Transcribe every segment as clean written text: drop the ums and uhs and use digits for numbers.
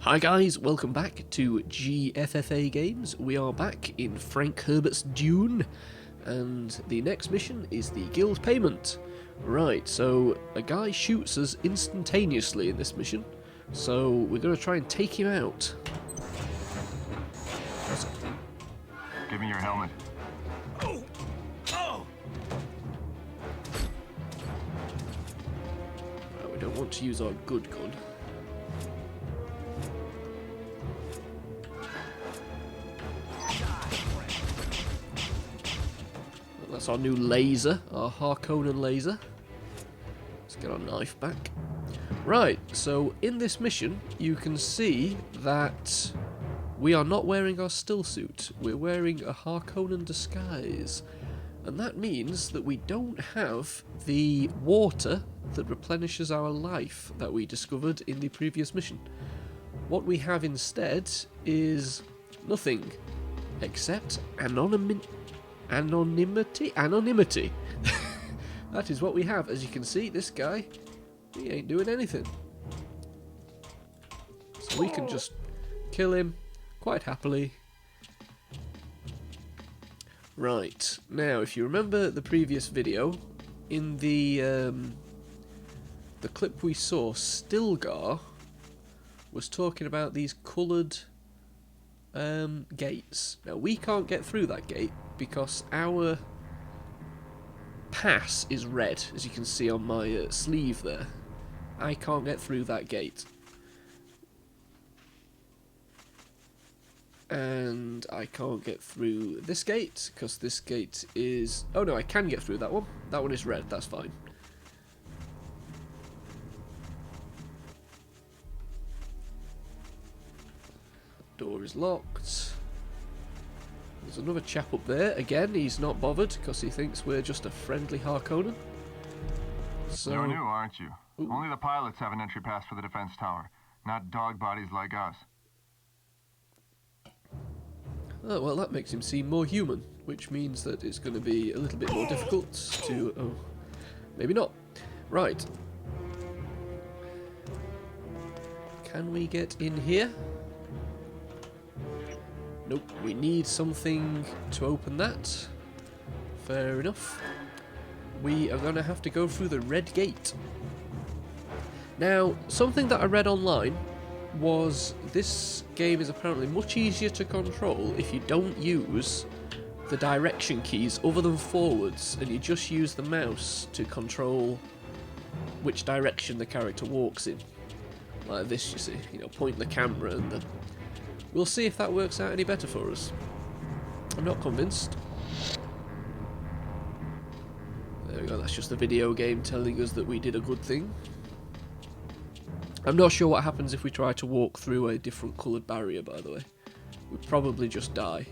Hi guys, welcome back to GFFA Games. We are back in Frank Herbert's DUNE, and the next mission is the guild payment. Right, so a guy shoots us instantaneously in this mission, so we're going to try and take him out. Give me your helmet. Oh! Right, we don't want to use our good gun. That's our new laser, our Harkonnen laser. Let's get our knife back. Right, so in this mission, you can see that we are not wearing our still suit. We're wearing a Harkonnen disguise. And that means that we don't have the water that replenishes our life that we discovered in the previous mission. What we have instead is nothing except anonymity. That is what we have. As you can see, this guy, he ain't doing anything. So we can just kill him quite happily. Right, now if you remember the previous video, in the clip we saw, Stilgar was talking about these coloured gates. Now we can't get through that gate because our pass is red, as you can see on my sleeve there. I can't get through that gate. And I can't get through this gate, because this gate is... Oh no, I can get through that one. That one is red, that's fine. Door is locked. There's another chap up there. Again, he's not bothered because he thinks we're just a friendly Harkonnen. So... You're new, aren't you? Ooh. Only the pilots have an entry pass for the defense tower, not dog bodies like us. Oh, well, that makes him seem more human, which means that it's going to be a little bit more difficult to... Oh, maybe not. Right. Can we get in here? Nope, we need something to open that. Fair enough. We are going to have to go through the red gate. Now, something that I read online was this game is apparently much easier to control if you don't use the direction keys other than forwards, and you just use the mouse to control which direction the character walks in. Like this, you see. You know, point the camera and then... We'll see if that works out any better for us. I'm not convinced. There we go, that's just the video game telling us that we did a good thing. I'm not sure what happens if we try to walk through a different coloured barrier, by the way. We'd probably just die.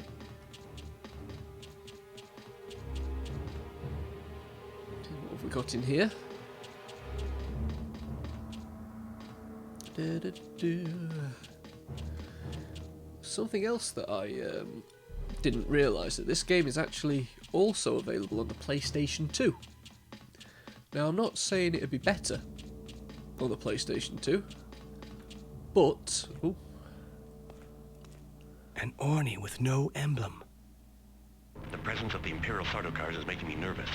What have we got in here? Something else that I didn't realise, that this game is actually also available on the PlayStation 2. Now, I'm not saying it'd be better on the PlayStation 2, but... Ooh. An Orni with no emblem. The presence of the Imperial Sardaukars is making me nervous.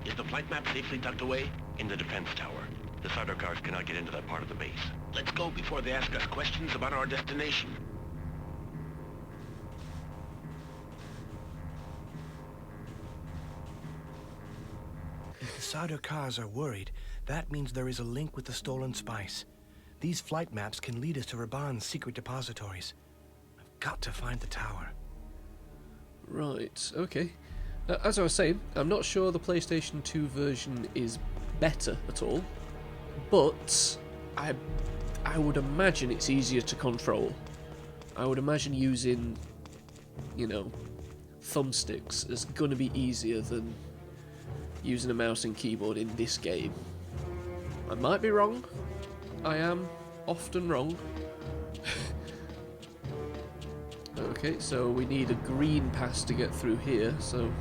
Is the flight map safely tucked away? In the defense tower. The Sardaukars cannot get into that part of the base. Let's go before they ask us questions about our destination. If the Sardaukars are worried, that means there is a link with the stolen spice. These flight maps can lead us to Raban's secret depositories. I've got to find the tower. Right, okay. As I was saying, I'm not sure the PlayStation 2 version is better at all, but I would imagine it's easier to control. I would imagine using, you know, thumbsticks is going to be easier than using a mouse and keyboard in this game. I might be wrong. I am often wrong. Okay, so we need a green pass to get through here, so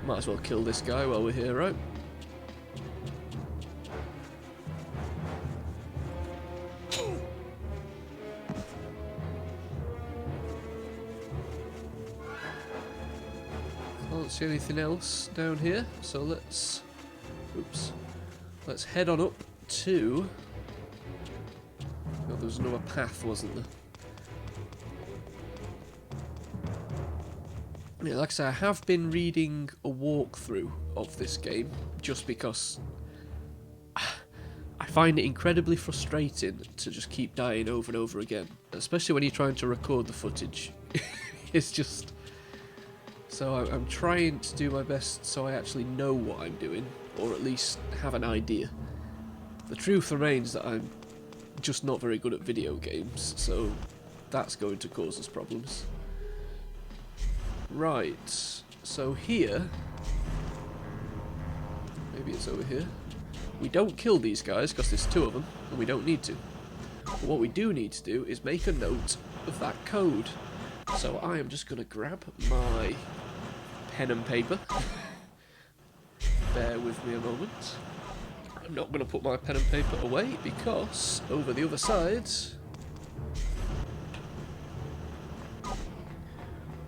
might as well kill this guy while we're here, right? Can't see anything else down here, so let's head on up to... Oh, there was another path, wasn't there? Yeah, like I say, I have been reading a walkthrough of this game just because I find it incredibly frustrating to just keep dying over and over again, especially when you're trying to record the footage. It's just... So I'm trying to do my best so I actually know what I'm doing, or at least have an idea. The truth remains that I'm just not very good at video games, so that's going to cause us problems. Right, so here, maybe it's over here. We don't kill these guys because there's two of them, and we don't need to. But what we do need to do is make a note of that code. So I am just going to grab my pen and paper. Bear with me a moment. I'm not going to put my pen and paper away because over the other side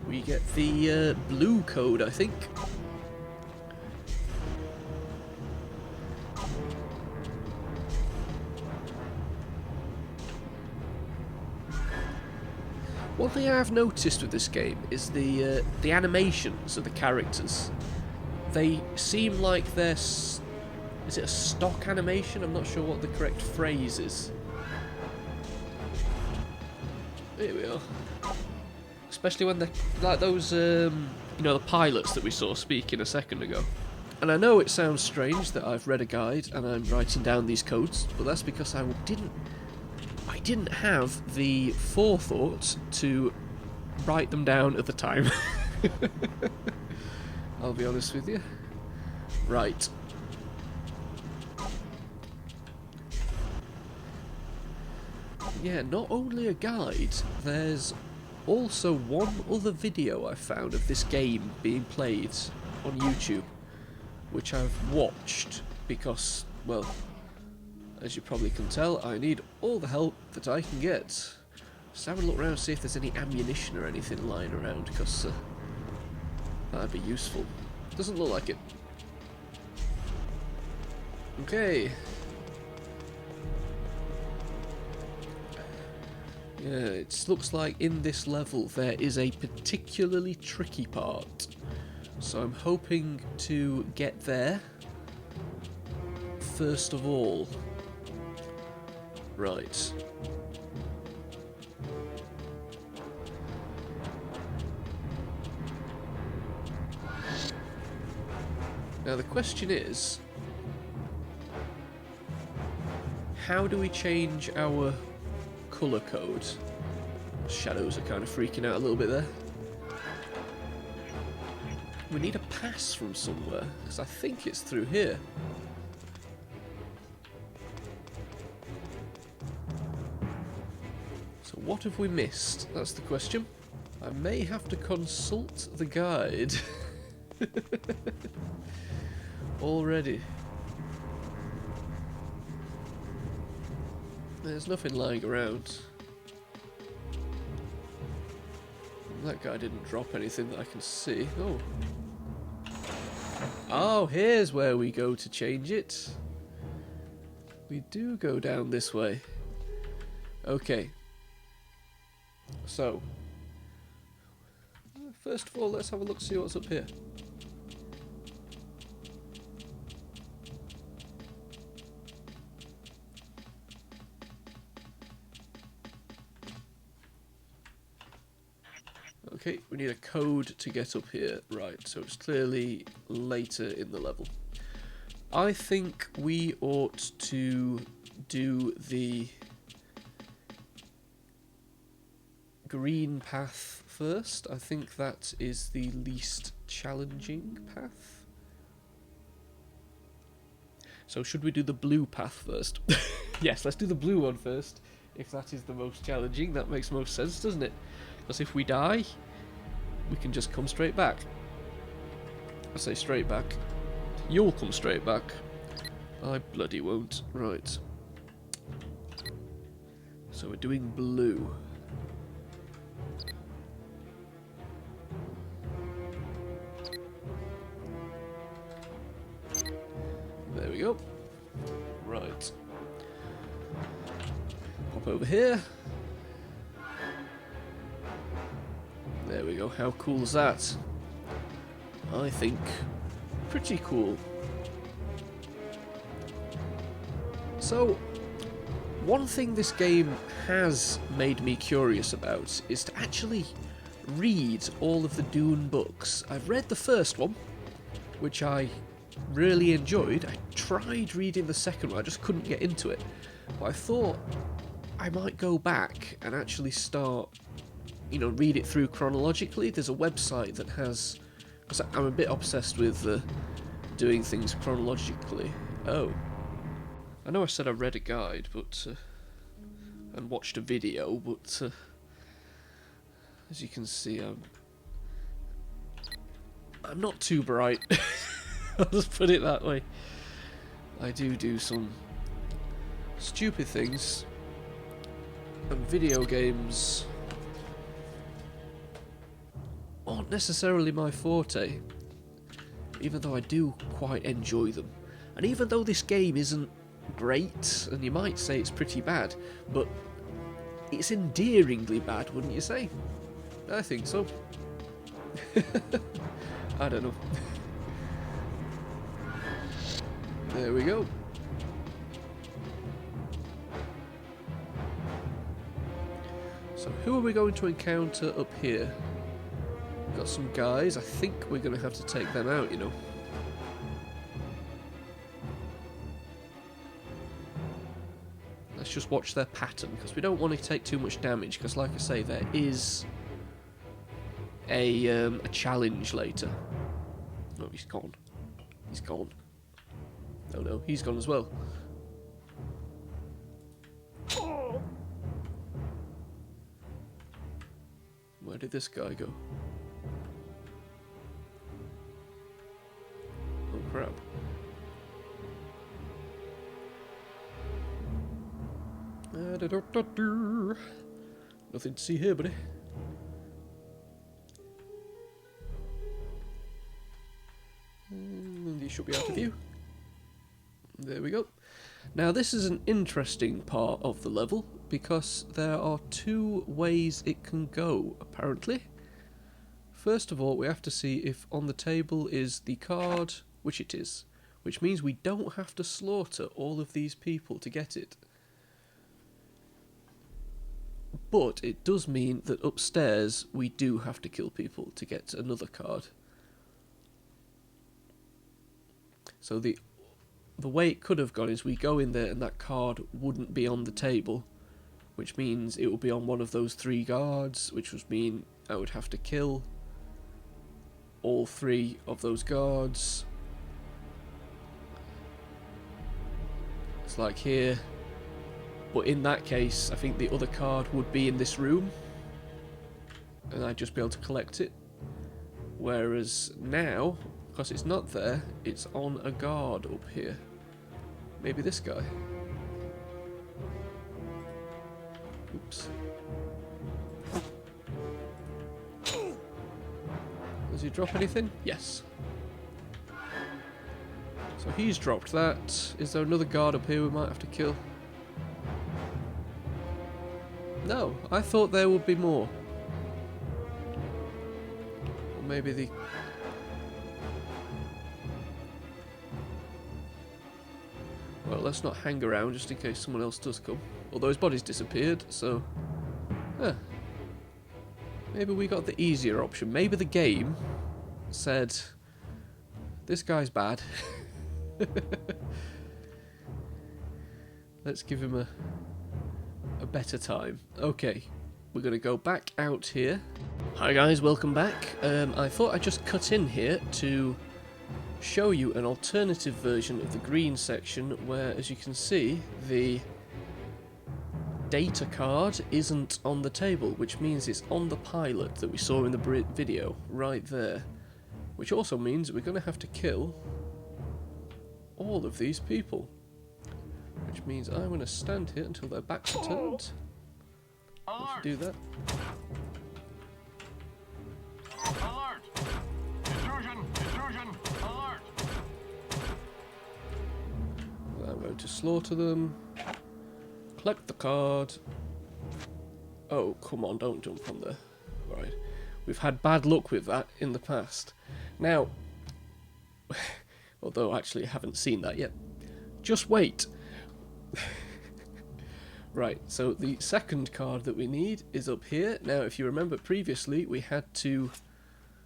we get the blue code, I think. One thing I've noticed with this game is the animations of the characters. They seem like they're... Is it a stock animation? I'm not sure what the correct phrase is. Here we are. Especially when they're like those, you know, the pilots that we saw speaking a second ago. And I know it sounds strange that I've read a guide and I'm writing down these codes, but that's because I didn't have the forethought to write them down at the time. I'll be honest with you. Right. Yeah, not only a guide, there's also one other video I found of this game being played on YouTube, which I've watched because, well, as you probably can tell, I need all the help that I can get. Just have a look around and see if there's any ammunition or anything lying around, because that'd be useful. Doesn't look like it. Okay. Yeah, it looks like in this level there is a particularly tricky part. So I'm hoping to get there first of all. Right. Now the question is, how do we change our colour code? Shadows are kind of freaking out a little bit there. We need a pass from somewhere, because I think it's through here. So what have we missed? That's the question. I may have to consult the guide. Already. There's nothing lying around. That guy didn't drop anything that I can see. Oh. Oh, here's where we go to change it. We do go down this way. Okay. So, first of all, let's have a look, see what's up here. Okay, we need a code to get up here. Right, so it's clearly later in the level. I think we ought to do the green path first. I think that is the least challenging path. So should we do the blue path first? Yes, let's do the blue one first. If that is the most challenging, that makes most sense, doesn't it? Because if we die, we can just come straight back. I say straight back. You'll come straight back. I bloody won't. Right. So we're doing blue. jump over here. There we go. How cool is that? I think pretty cool. So, one thing this game has made me curious about is to actually read all of the DUNE books. I've read the first one, which I really enjoyed. I tried reading the second one, I just couldn't get into it. But I thought I might go back and actually start, you know, read it through chronologically. There's a website that has, because I'm a bit obsessed with doing things chronologically. Oh. I know I said I read a guide, but and watched a video, but as you can see, I'm not too bright. I'll just put it that way. I do some stupid things, and video games aren't necessarily my forte, even though I do quite enjoy them. And even though this game isn't great, and you might say it's pretty bad, but it's endearingly bad, wouldn't you say? I think so. I don't know. There we go. So who are we going to encounter up here? We've got some guys. I think we're going to have to take them out, you know. Let's just watch their pattern, because we don't want to take too much damage, because like I say, there is a challenge later. Oh, he's gone. He's gone. Oh no, he's gone as well. Where did this guy go? Oh crap. Nothing to see here, buddy. And you should be out of view. There we go. Now this is an interesting part of the level, because there are two ways it can go, apparently. First of all, we have to see if on the table is the card, which it is, which means we don't have to slaughter all of these people to get it. But it does mean that upstairs we do have to kill people to get another card. So the way it could have gone is we go in there and that card wouldn't be on the table, which means it will be on one of those three guards, which would mean I would have to kill all three of those guards. It's like here. But in that case, I think the other card would be in this room, and I'd just be able to collect it. Whereas now, because it's not there, it's on a guard up here. Maybe this guy. Oops. Does he drop anything? Yes. So he's dropped that. Is there another guard up here we might have to kill? No, I thought there would be more. Or maybe the... Well, let's not hang around just in case someone else does come. Although his body's disappeared, so... Maybe we got the easier option. Maybe the game said, this guy's bad. Let's give him a better time. Okay, we're going to go back out here. Hi guys, welcome back. I thought I'd just cut in here to show you an alternative version of the green section where, as you can see, the data card isn't on the table, which means it's on the pilot that we saw in the video, right there. Which also means we're going to have to kill all of these people. Which means I'm going to stand here until their backs are turned. If you do that. Alert! Intrusion! Intrusion! Alert! I'm going to slaughter them. collect the card. Oh, come on, don't jump on there. Right. We've had bad luck with that in the past. Now, although actually I haven't seen that yet. Just wait. Right, so the second card that we need is up here. Now, if you remember previously, we had to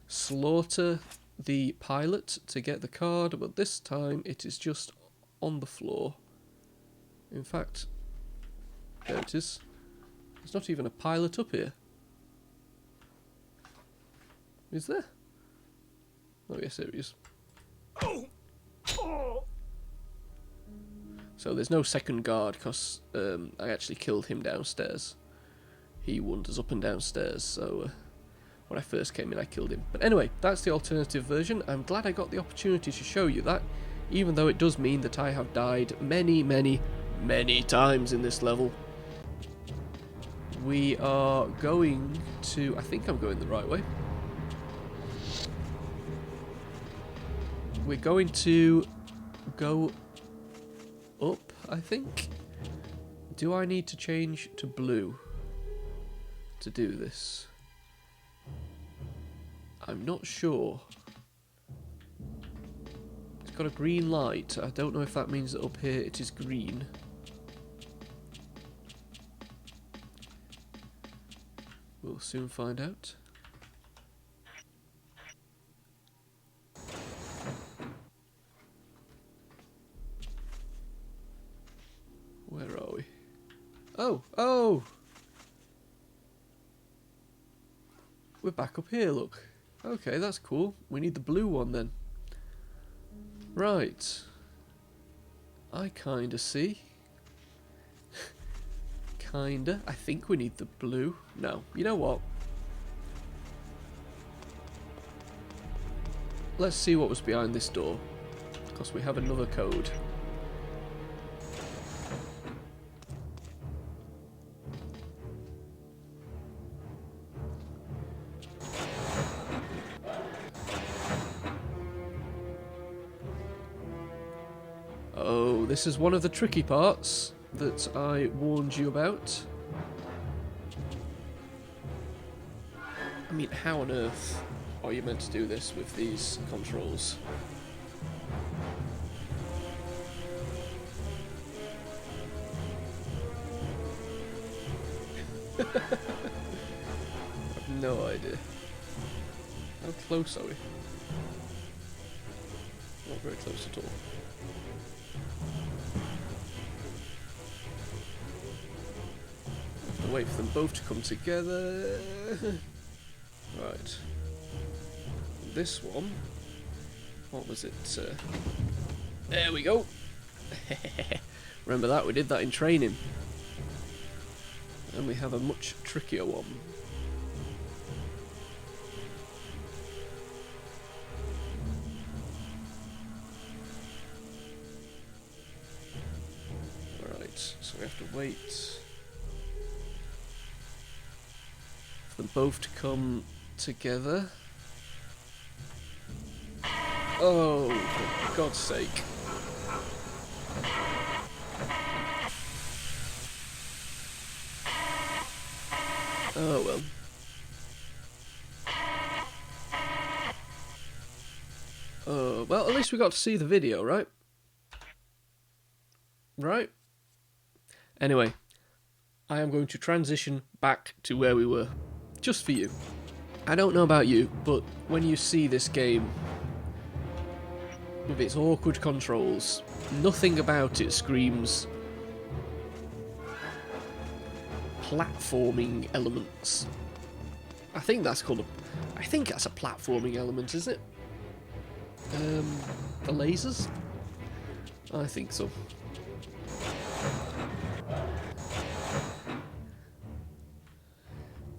slaughter the pilot to get the card, but this time it is just on the floor. In fact, there it is. There's not even a pilot up here. Is there? Oh yes, there he is. So there's no second guard because I actually killed him downstairs. He wanders up and downstairs, so when I first came in I killed him. But anyway, that's the alternative version. I'm glad I got the opportunity to show you that, even though it does mean that I have died many, many, many times in this level. We are going to... I think I'm going the right way. We're going to go up, I think. Do I need to change to blue to do this? I'm not sure. It's got a green light. I don't know if that means that up here it is green. We'll soon find out. Where are we? Oh! Oh! We're back up here, look. Okay, that's cool. We need the blue one then. Right. I kinda see. Kinda. I think we need the blue. No. You know what? Let's see what was behind this door. Because we have another code. Oh, this is one of the tricky parts that I warned you about. I mean, how on earth are you meant to do this with these controls? I have no idea. How close are we? Not very close at all. Wait for them both to come together. Right. This one. What was it? There we go. Remember that? We did that in training. And we have a much trickier one. Alright, so we have to wait for them both to come together. Oh, for God's sake. Oh well. Oh, well, at least we got to see the video, right? Right? Anyway, I am going to transition back to where we were, just for you. I don't know about you, but when you see this game with its awkward controls, nothing about it screams platforming elements. I think that's called a... I think that's a platforming element, is it? The lasers? I think so.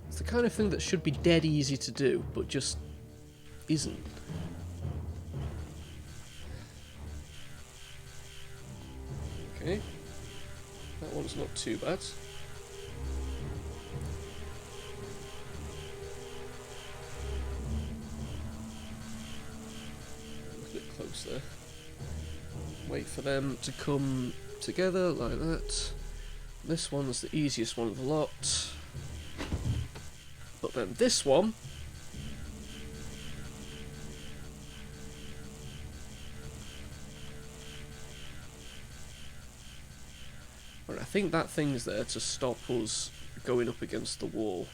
It's the kind of thing that should be dead easy to do, but just isn't. Okay. That one's not too bad. There. Wait for them to come together like that. This one's the easiest one of the lot. But then this one... Well, I think that thing's there to stop us going up against the wall.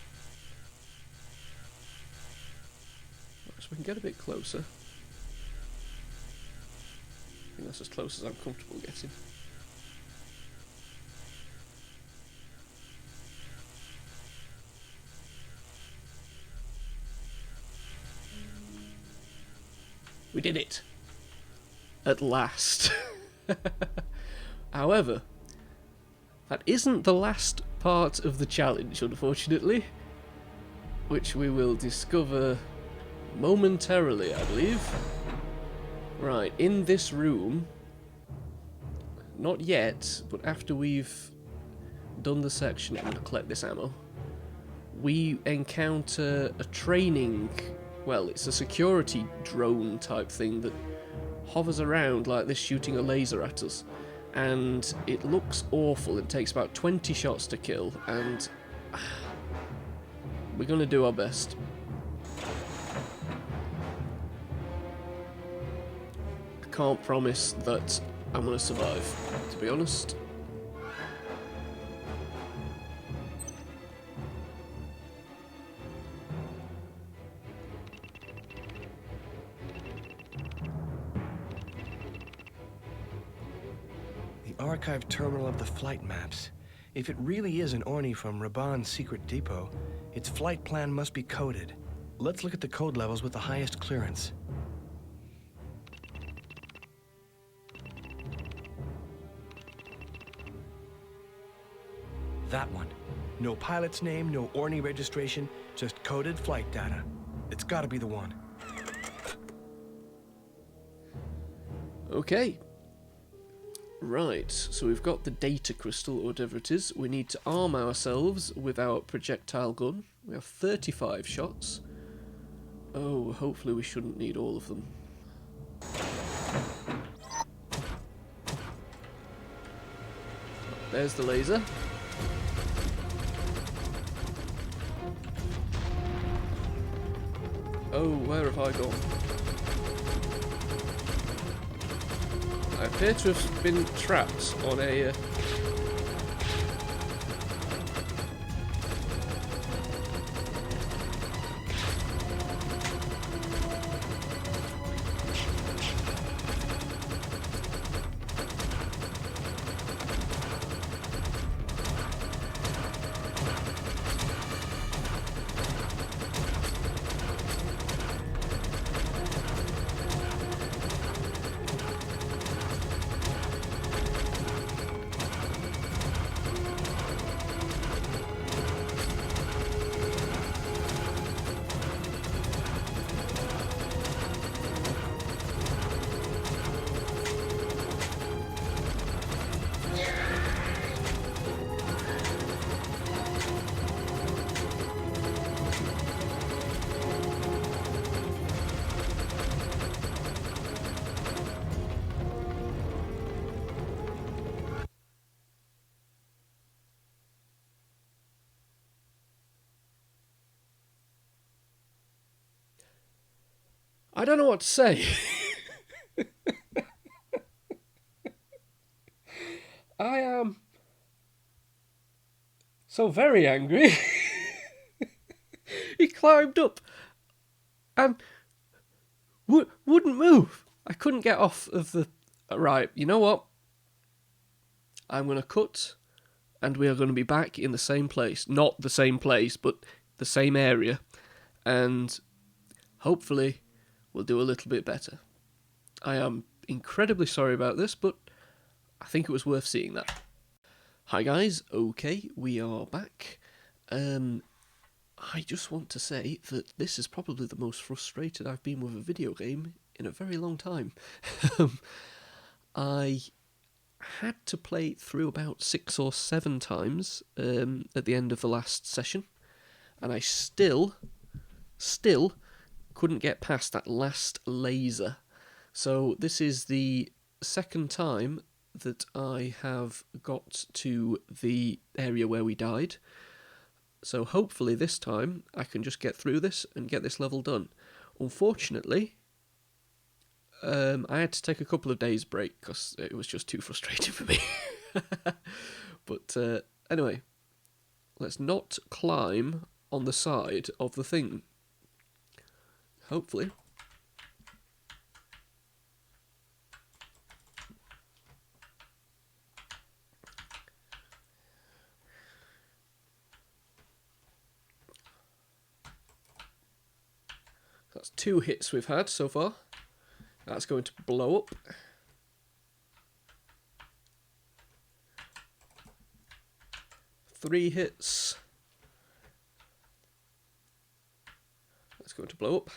So we can get a bit closer. I think that's as close as I'm comfortable getting. We did it! At last. However, that isn't the last part of the challenge, unfortunately, which we will discover momentarily, I believe. Right, in this room, not yet, but after we've done the section, I'm going to collect this ammo, we encounter a training, well, it's a security drone type thing that hovers around like this, shooting a laser at us. And it looks awful. It takes about 20 shots to kill, and we're going to do our best. I can't promise that I'm going to survive, to be honest. Archive terminal of the flight maps. If it really is an Orni from Raban's secret depot, its flight plan must be coded. Let's look at the code levels with the highest clearance. That one. No pilot's name, no Orni registration, just coded flight data. It's gotta be the one. Okay. Right, so we've got the data crystal, or whatever it is. We need to arm ourselves with our projectile gun. We have 35 shots. Oh, hopefully we shouldn't need all of them. There's the laser. Oh, where have I gone? I appear to have been trapped on a... I don't know what to say. I am so very angry. He climbed up and wouldn't move. I couldn't get off of the... Right, you know what? I'm going to cut, and we are going to be back in the same place. Not the same place, but the same area. And hopefully we'll do a little bit better. I am incredibly sorry about this, but I think it was worth seeing that. Hi guys, okay, we are back. I just want to say that this is probably the most frustrated I've been with a video game in a very long time. I had to play it through about 6 or 7 times at the end of the last session, and I still couldn't get past that last laser. So this is the second time that I have got to the area where we died. So hopefully this time I can just get through this and get this level done. Unfortunately, I had to take a couple of days break because it was just too frustrating for me. But anyway, let's not climb on the side of the thing. Hopefully. That's 2 hits we've had so far. That's going to blow up. Three hits. That's going to blow up.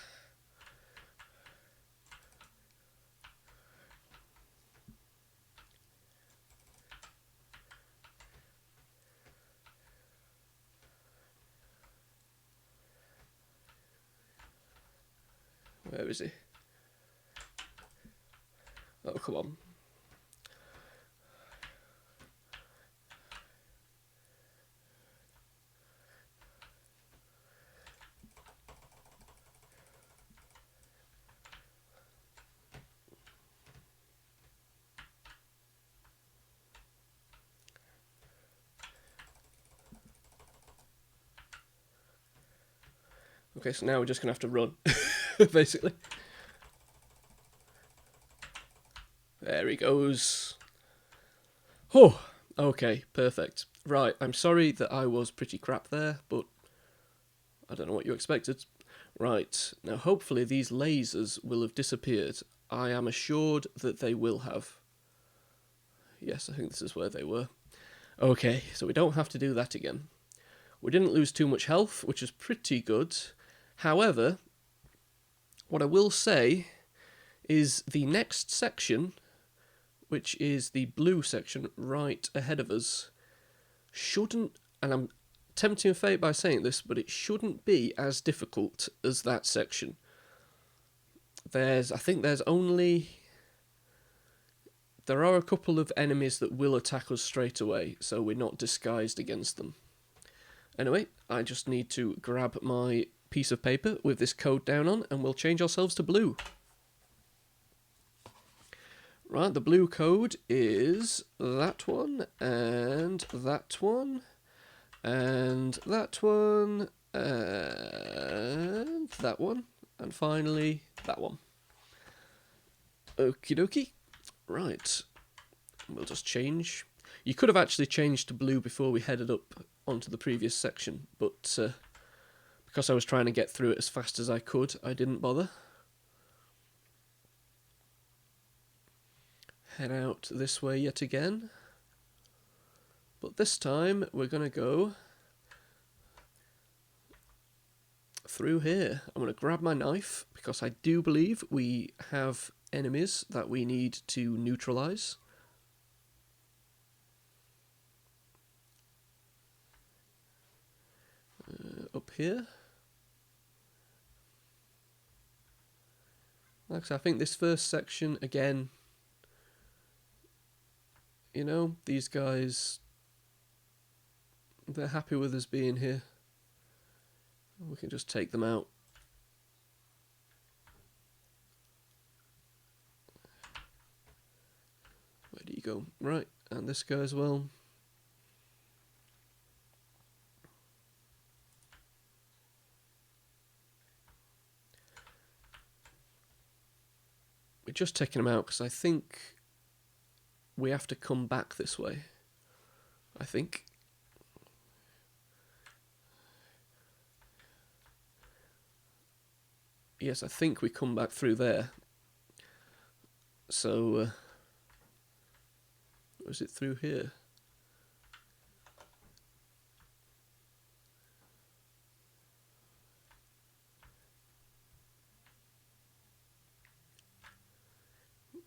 Where is he? Oh, come on. Okay, so now we're just going to have to run, basically. There he goes. Oh, okay, perfect. Right, I'm sorry that I was pretty crap there, but I don't know what you expected. Right, now hopefully these lasers will have disappeared. I am assured that they will have. Yes, I think this is where they were. Okay, so we don't have to do that again. We didn't lose too much health, which is pretty good. However, what I will say is the next section, which is the blue section right ahead of us, shouldn't, and I'm tempting fate by saying this, but it shouldn't be as difficult as that section. I think there are a couple of enemies that will attack us straight away, so we're not disguised against them. Anyway, I just need to grab my piece of paper with this code down on, and we'll change ourselves to blue. Right, the blue code is that one, and that one, and that one, and that one, and finally that one. Okie dokie. Right, we'll just change. You could have actually changed to blue before we headed up onto the previous section, but because I was trying to get through it as fast as I could, I didn't bother. Head out this way yet again. But this time we're going to go through here. I'm going to grab my knife because I do believe we have enemies that we need to neutralize. Up here. Like I said, I think this first section, again, you know, these guys, they're happy with us being here. We can just take them out. Where do you go? Right, and this guy as well. We're just taking them out because I think we have to come back this way. I think. Yes, I think we come back through there. So, was it through here?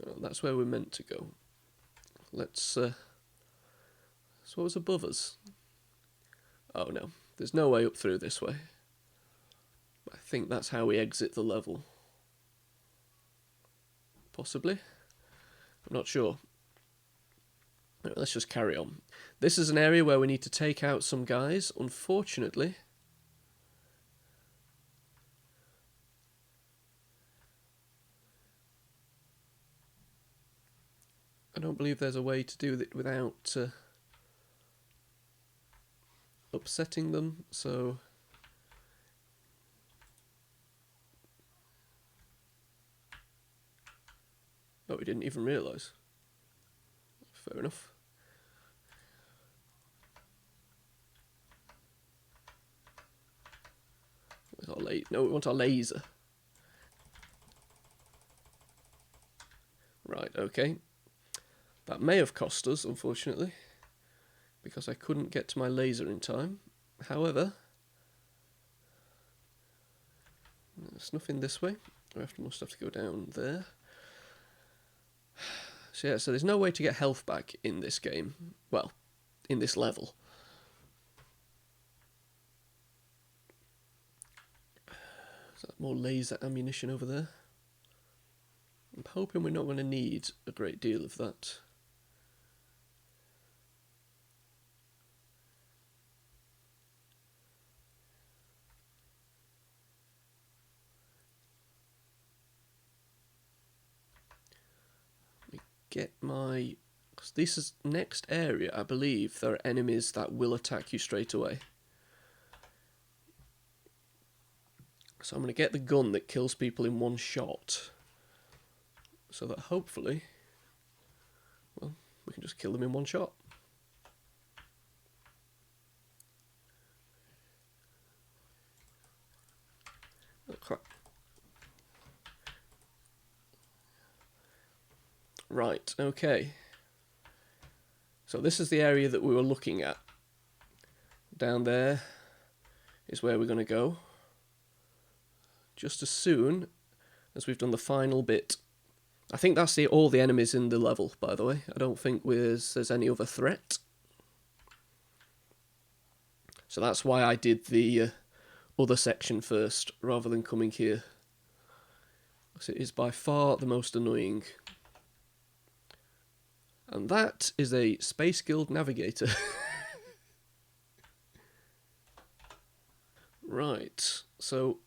Oh, that's where we're meant to go. Let's, so what was above us? Oh no, there's no way up through this way. I think that's how we exit the level. Possibly? I'm not sure. Let's just carry on. This is an area where we need to take out some guys. Unfortunately, I don't believe there's a way to do it without upsetting them, so... Oh, we didn't even realise. Fair enough. Where's our no, we want our laser. Right, okay. That may have cost us, unfortunately, because I couldn't get to my laser in time. However, there's nothing this way. We must have to go down there. So yeah, so there's no way to get health back in this game. Well, in this level. Is that more laser ammunition over there? I'm hoping we're not going to need a great deal of that. Get my... because this is next area, I believe there are enemies that will attack you straight away. So I'm going to get the gun that kills people in one shot, so that hopefully, well, we can just kill them in one shot. Oh, crap. Right, okay. So this is the area that we were looking at. Down there is where we're going to go. Just as soon as we've done the final bit. I think that's all the enemies in the level, by the way. I don't think there's any other threat. So that's why I did the other section first, rather than coming here. Because it is by far the most annoying. And that is a Space Guild Navigator. Right, so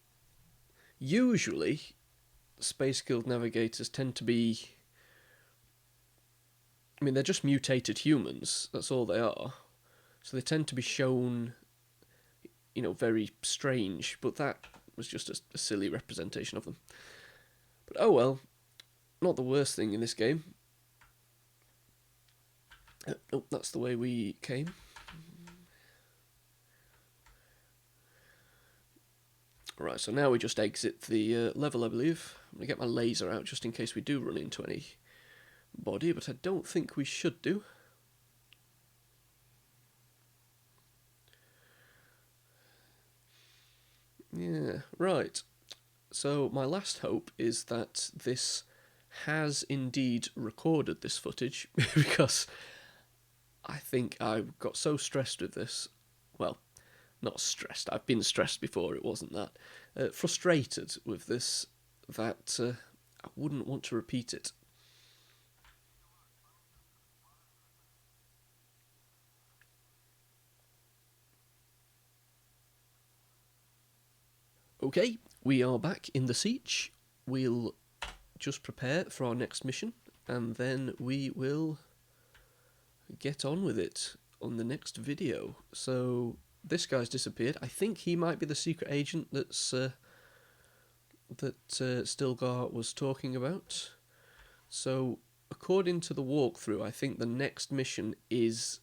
usually Space Guild Navigators tend to be... I mean, they're just mutated humans, that's all they are. So they tend to be shown, you know, very strange, but that was just a silly representation of them. But oh well, not the worst thing in this game. Nope, that's the way we came. Right, so now we just exit the level, I believe. I'm going to get my laser out just in case we do run into any body, but I don't think we should do. Yeah, right. So my last hope is that this has indeed recorded this footage, because I think I got so stressed with this. Well, not stressed. I've been stressed before, it wasn't that. Frustrated with this, that I wouldn't want to repeat it. Okay, we are back in the siege. We'll just prepare for our next mission, and then we will get on with it on the next video. So this guy's disappeared. I think he might be the secret agent that's Stilgar was talking about. So according to the walkthrough, I think the next mission is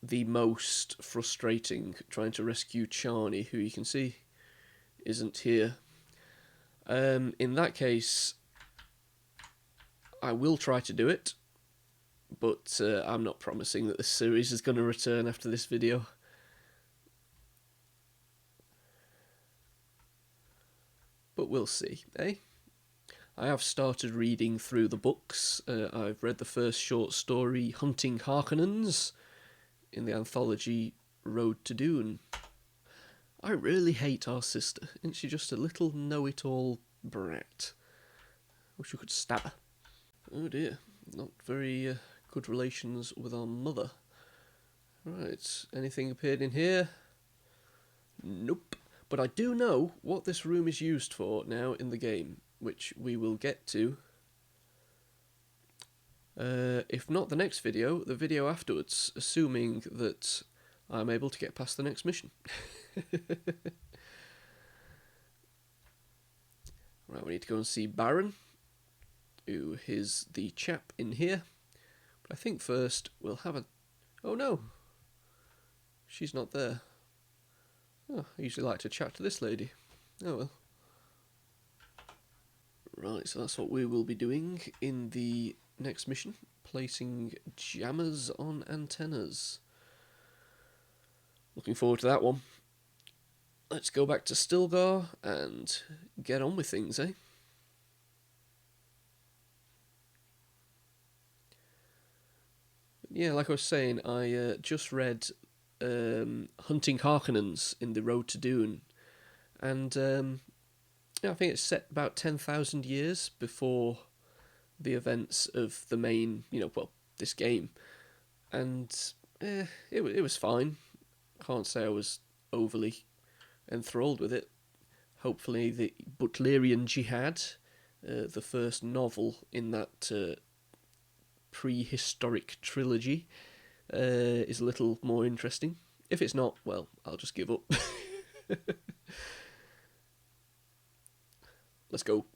the most frustrating, trying to rescue Charney, who you can see isn't here. In that case, I will try to do it, but I'm not promising that this series is going to return after this video. But we'll see, eh? I have started reading through the books. I've read the first short story, Hunting Harkonnens, in the anthology Road to DUNE. I really hate our sister. Isn't she just a little know-it-all brat? Wish you could stab her. Oh dear, not very good relations with our mother. Right, anything appeared in here? Nope. But I do know what this room is used for now in the game, which we will get to. If not the next video, the video afterwards, assuming that I'm able to get past the next mission. Right, we need to go and see Baron, who is the chap in here. But I think first we'll have a... Oh no! She's not there. Oh, I usually like to chat to this lady. Oh well. Right, so that's what we will be doing in the next mission. Placing jammers on antennas. Looking forward to that one. Let's go back to Stilgar and get on with things, eh? Yeah, like I was saying, I just read Hunting Harkonnens in The Road to DUNE, and yeah, I think it's set about 10,000 years before the events of the main, well, this game, and it was fine. Can't say I was overly enthralled with it. Hopefully the Butlerian Jihad, the first novel in that prehistoric trilogy, is a little more interesting. If it's not, well, I'll just give up. Let's go.